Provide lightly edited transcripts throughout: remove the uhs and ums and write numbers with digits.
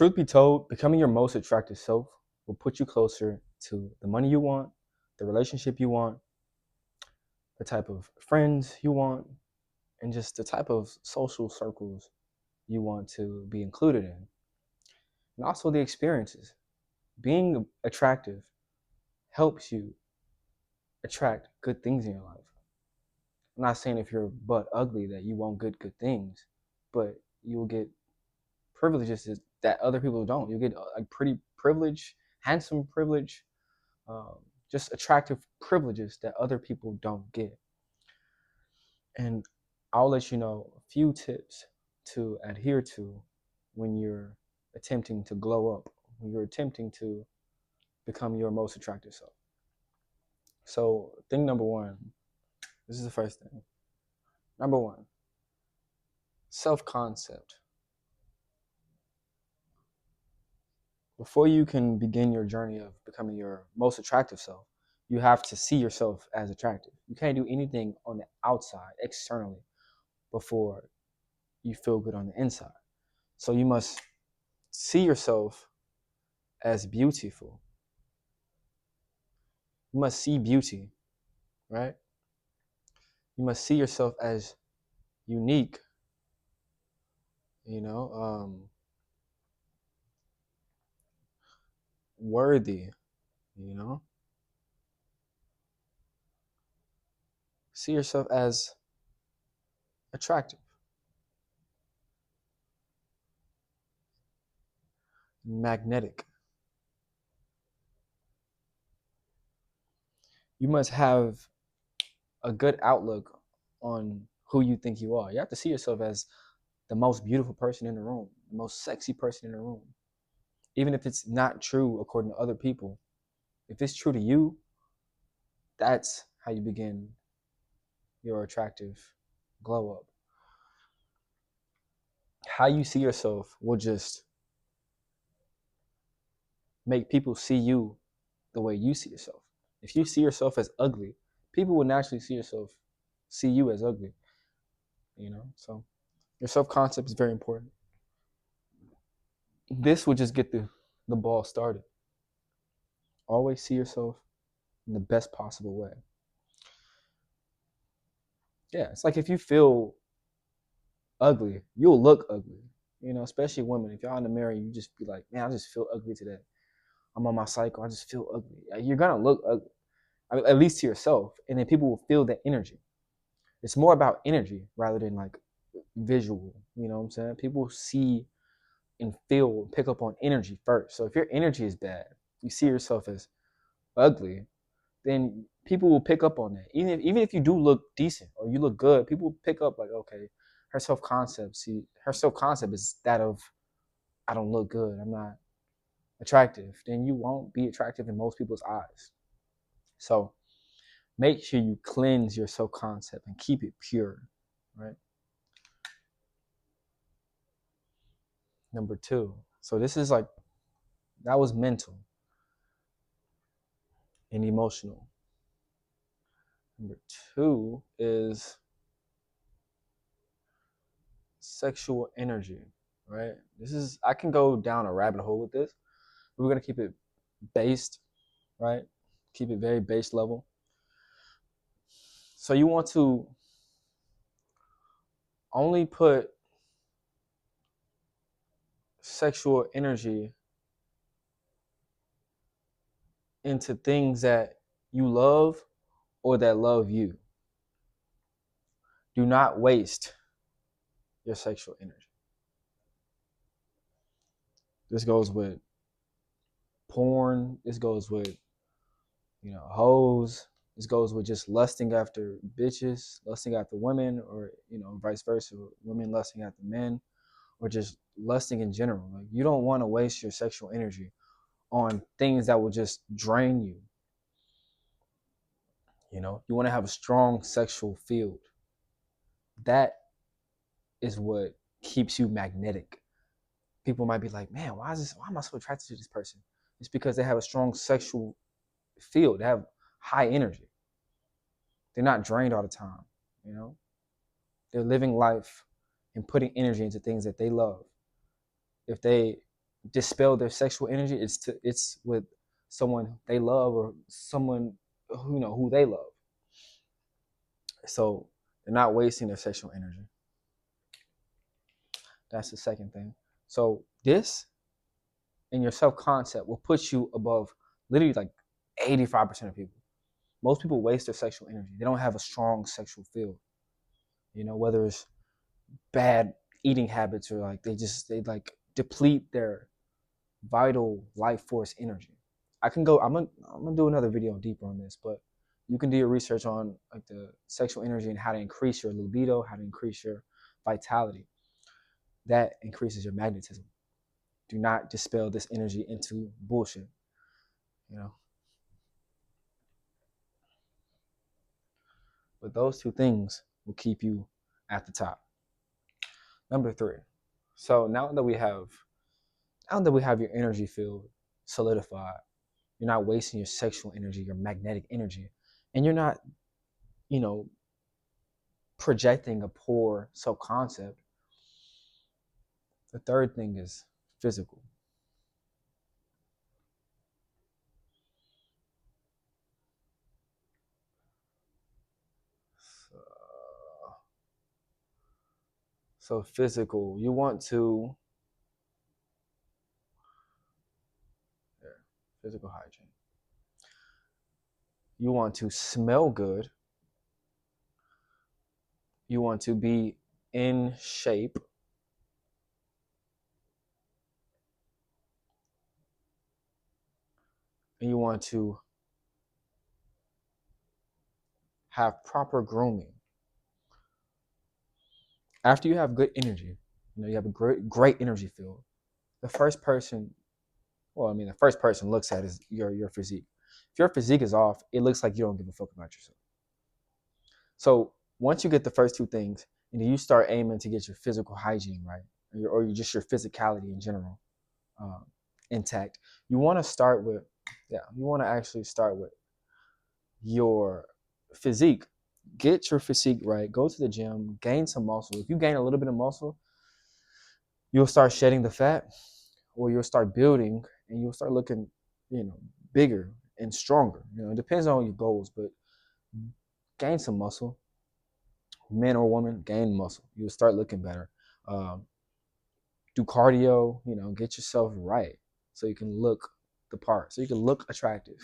Truth be told, becoming your most attractive self will put you closer to the money you want, the relationship you want, the type of friends you want, and just the type of social circles you want to be included in. And also the experiences. Being attractive helps you attract good things in your life. I'm not saying if you're butt ugly that you won't get good things, but you'll get privileges that other people don't. You get like pretty privilege, handsome privilege, um, just attractive privileges that other people don't get. And I'll let you know a few tips to adhere to when you're attempting to glow up, when you're attempting to become your most attractive self. So, thing number one, this is the first thing. Number one, self concept. Before you can begin your journey of becoming your most attractive self, you have to see yourself as attractive. You can't do anything on the outside, externally, before you feel good on the inside. So you must see yourself as beautiful. You must see beauty, right? You must see yourself as unique, you know, worthy, you know. See yourself as attractive, magnetic. You must have a good outlook on who you think you are. You have to see yourself as the most beautiful person in the room, the most sexy person in the room. Even if it's not true according to other people, if it's true to you, that's how you begin your attractive glow up. How you see yourself will just make people see you the way you see yourself. If you see yourself as ugly, people will naturally see you as ugly. So your self concept is very important. This will just get the ball started. Always see yourself in the best possible way. Yeah, it's like if you feel ugly, you'll look ugly. Especially women. If y'all in the mirror, you just be like, man, I just feel ugly today. I'm on my cycle. I just feel ugly. You're gonna look ugly. I mean, at least to yourself, and then people will feel that energy. It's more about energy rather than like visual. You know what I'm saying? People see and feel, pick up on energy first. So if your energy is bad, you see yourself as ugly, then people will pick up on that. Even if you do look decent or you look good, people will pick up like, okay, her self concept is that of I don't look good, I'm not attractive. Then you won't be attractive in most people's eyes. So make sure you cleanse your self concept and keep it pure, right? Number two. So this is like that was mental and emotional. Number two is sexual energy, right? I can go down a rabbit hole with this. We're gonna keep it based, right? Keep it very base level. So you want to only put sexual energy into things that you love or that love you. Do not waste your sexual energy. This goes with porn. This goes with, hoes. This goes with just lusting after bitches, lusting after women, or, vice versa, women lusting after men, or just lusting in general. Like, you don't want to waste your sexual energy on things that will just drain you. You want to have a strong sexual field. That is what keeps you magnetic. People might be like, man, why am I so attracted to this person? It's because they have a strong sexual field. They have high energy. They're not drained all the time, you know? They're living life and putting energy into things that they love. If they dispel their sexual energy, it's with someone they love or someone who they love. So they're not wasting their sexual energy. That's the second thing. So this and your self concept will put you above literally like 85% of people. Most people waste their sexual energy. They don't have a strong sexual field. Whether it's bad eating habits or like they like deplete their vital life force energy. I'm gonna do another video deeper on this, but you can do your research on like the sexual energy and how to increase your libido, how to increase your vitality. That increases your magnetism. Do not dispel this energy into bullshit. You know. But those two things will keep you at the top. Number three. So now that we have your energy field solidified, you're not wasting your sexual energy, your magnetic energy, and you're not, you know, projecting a poor self concept. The third thing is physical. So, so physical, you want to, yeah, physical hygiene. You want to smell good. You want to be in shape. And you want to have proper grooming. After you have good energy, you have a great energy field. The first person, the first person looks at is your physique. If your physique is off, it looks like you don't give a fuck about yourself. So once you get the first two things, and you start aiming to get your physical hygiene right, or just your physicality in general um, intact, you want to start with, you want to actually start with your physique. Get your physique right. Go to the gym, gain some muscle. If you gain a little bit of muscle, you'll start shedding the fat, or you'll start building, and you'll start looking, bigger and stronger. It depends on your goals, but gain some muscle. Men or women, gain muscle. You'll start looking better. Um, do cardio. Get yourself right so you can look the part, so you can look attractive.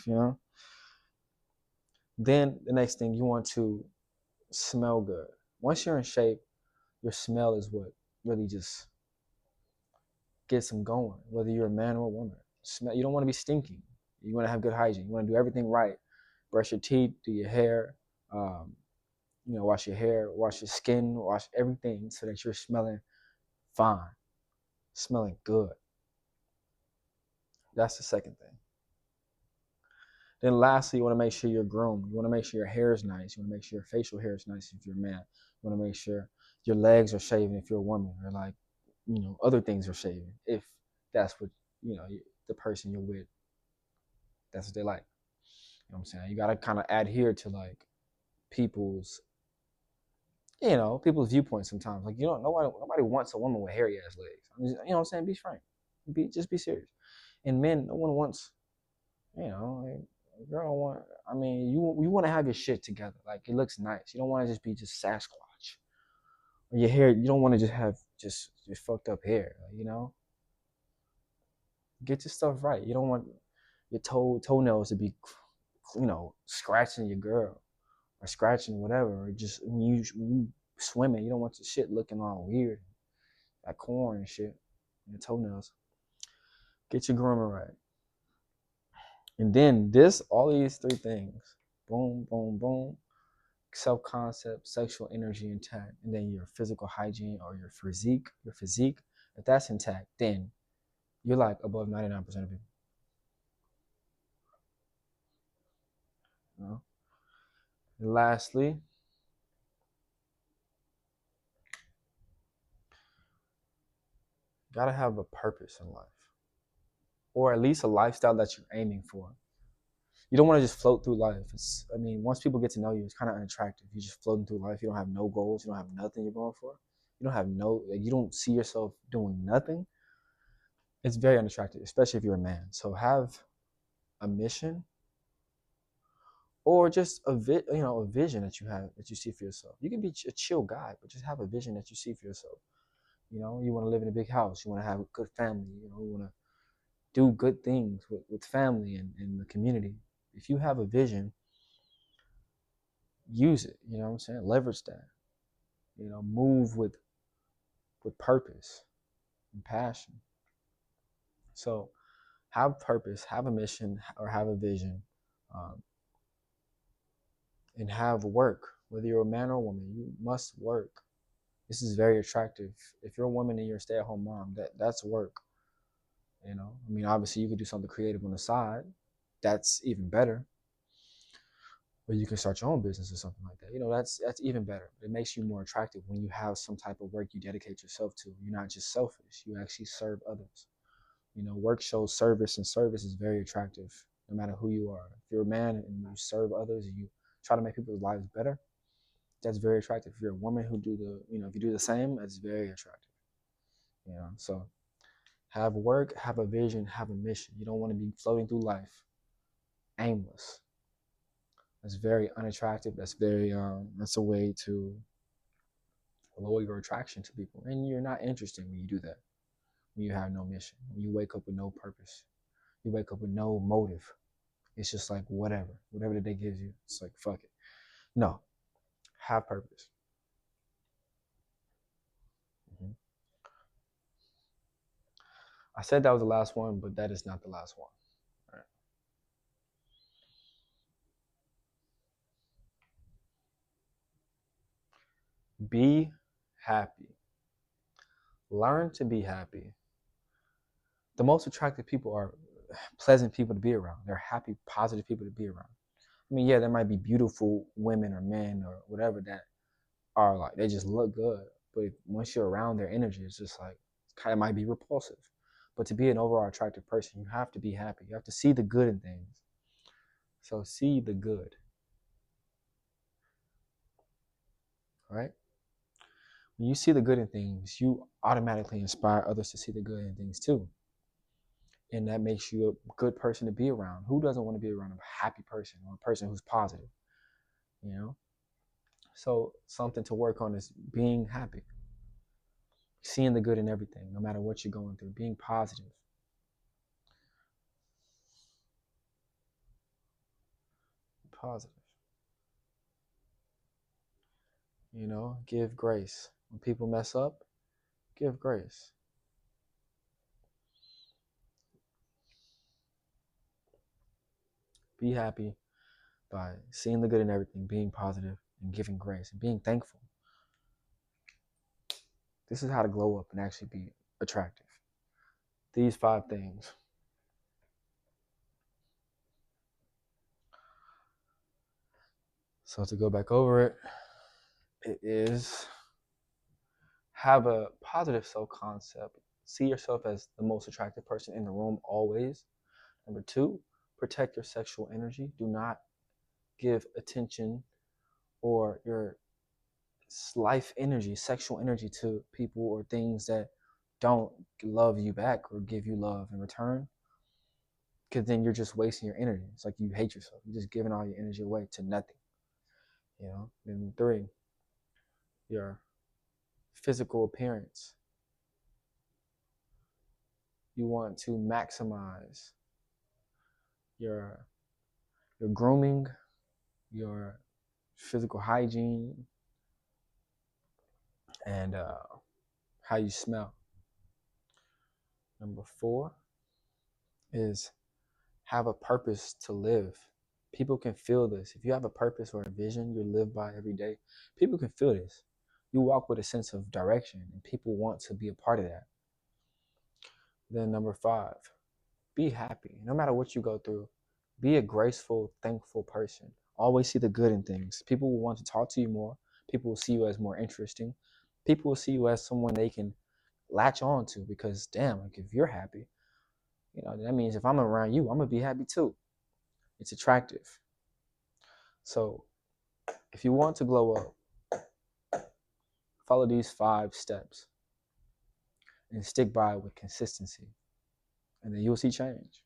Then the next thing, you want to smell good. Once you're in shape, your smell is what really just gets them going. Whether you're a man or a woman, smell. You don't want to be stinking. You want to have good hygiene. You want to do everything right. Brush your teeth, do your hair, um, wash your hair, wash your skin, wash everything so that you're smelling fine, smelling good. That's the second thing. Then lastly, you want to make sure you're groomed. You want to make sure your hair is nice. You want to make sure your facial hair is nice if you're a man. You want to make sure your legs are shaven if you're a woman, or like, other things are shaven if that's what, the person you're with, that's what they like. You know what I'm saying? You got to kind of adhere to like people's, people's viewpoints sometimes. Like, nobody wants a woman with hairy ass legs. You know what I'm saying? Be frank. Just be serious. And men, no one wants, like, girl want. I mean, you want to have your shit together. Like, it looks nice. You don't want to just be just Sasquatch. Or your hair. You don't want to just have just fucked up hair. Get your stuff right. You don't want your toenails to be, scratching your girl or scratching whatever. Or just when you swimming, you don't want your shit looking all weird, like corn and shit. Your toenails. Get your grooming right. And then all these three things, boom, boom, boom, self-concept, sexual energy intact, and then your physical hygiene or your physique, if that's intact, then you're like above 99% of people. And lastly, gotta have a purpose in life, or at least a lifestyle that you're aiming for. You don't want to just float through life. Once people get to know you, it's kind of unattractive. You're just floating through life. You don't have no goals. You don't have nothing you're going for. You don't see yourself doing nothing. it's very unattractive, especially if you're a man. So have a mission or just a vision that you have that you see for yourself. You can be a chill guy, but just have a vision that you see for yourself. You want to live in a big house. You want to have a good family. You want to do good things with family and the community. If you have a vision, use it. You know what I'm saying? Leverage that. Move with purpose and passion. So have purpose, have a mission, or have a vision, um, and have work. Whether you're a man or a woman, you must work. This is very attractive. If you're a woman and you're a stay-at-home mom, that's work. I mean, obviously you could do something creative on the side. That's even better. Or you can start your own business or something like that. That's even better. It makes you more attractive when you have some type of work you dedicate yourself to. You're not just selfish. You actually serve others. Work shows service, and service is very attractive no matter who you are. If you're a man and you serve others and you try to make people's lives better, that's very attractive. If you're a woman who if you do the same, that's very attractive. So have work, have a vision, have a mission. You don't want to be floating through life aimless. That's very unattractive. That's a way to lower your attraction to people. And you're not interesting when you do that. When you have no mission, when you wake up with no purpose, you wake up with no motive. It's just like whatever the day gives you. It's like, fuck it. No, have purpose. Mm-hmm. I said that was the last one, but that is not the last one. All right. Be happy. Learn to be happy. The most attractive people are pleasant people to be around. They're happy, positive people to be around. I mean, yeah, there might be beautiful women or men or whatever that are like, they just look good. But once you're around their energy, it's just like, it kind of might be repulsive. But to be an overall attractive person, you have to be happy. You have to see the good in things. So see the good, right? When you see the good in things, you automatically inspire others to see the good in things too. And that makes you a good person to be around. Who doesn't want to be around a happy person or a person who's positive, you know? So something to work on is being happy, seeing the good in everything, no matter what you're going through, being positive. Positive. Give grace. When people mess up, give grace. Be happy by seeing the good in everything, being positive, and giving grace, and being thankful. This is how to glow up and actually be attractive. These 5 things. So to go back over it, it is have a positive self-concept. See yourself as the most attractive person in the room always. Number 2, protect your sexual energy. Do not give attention or your life energy, sexual energy to people or things that don't love you back or give you love in return. Because then you're just wasting your energy. It's like you hate yourself. You're just giving all your energy away to nothing. And 3, your physical appearance. You want to maximize your grooming, your physical hygiene, and how you smell. Number 4 is have a purpose to live. People can feel this. If you have a purpose or a vision you live by every day, people can feel this. You walk with a sense of direction, and people want to be a part of that. Then number 5, be happy. No matter what you go through, be a graceful, thankful person. Always see the good in things. People will want to talk to you more. People will see you as more interesting. People will see you as someone they can latch on to because, damn, like if you're happy, that means if I'm around you, I'm going to be happy too. It's attractive. So if you want to glow up, follow these 5 steps and stick by it with consistency. and then you'll see change.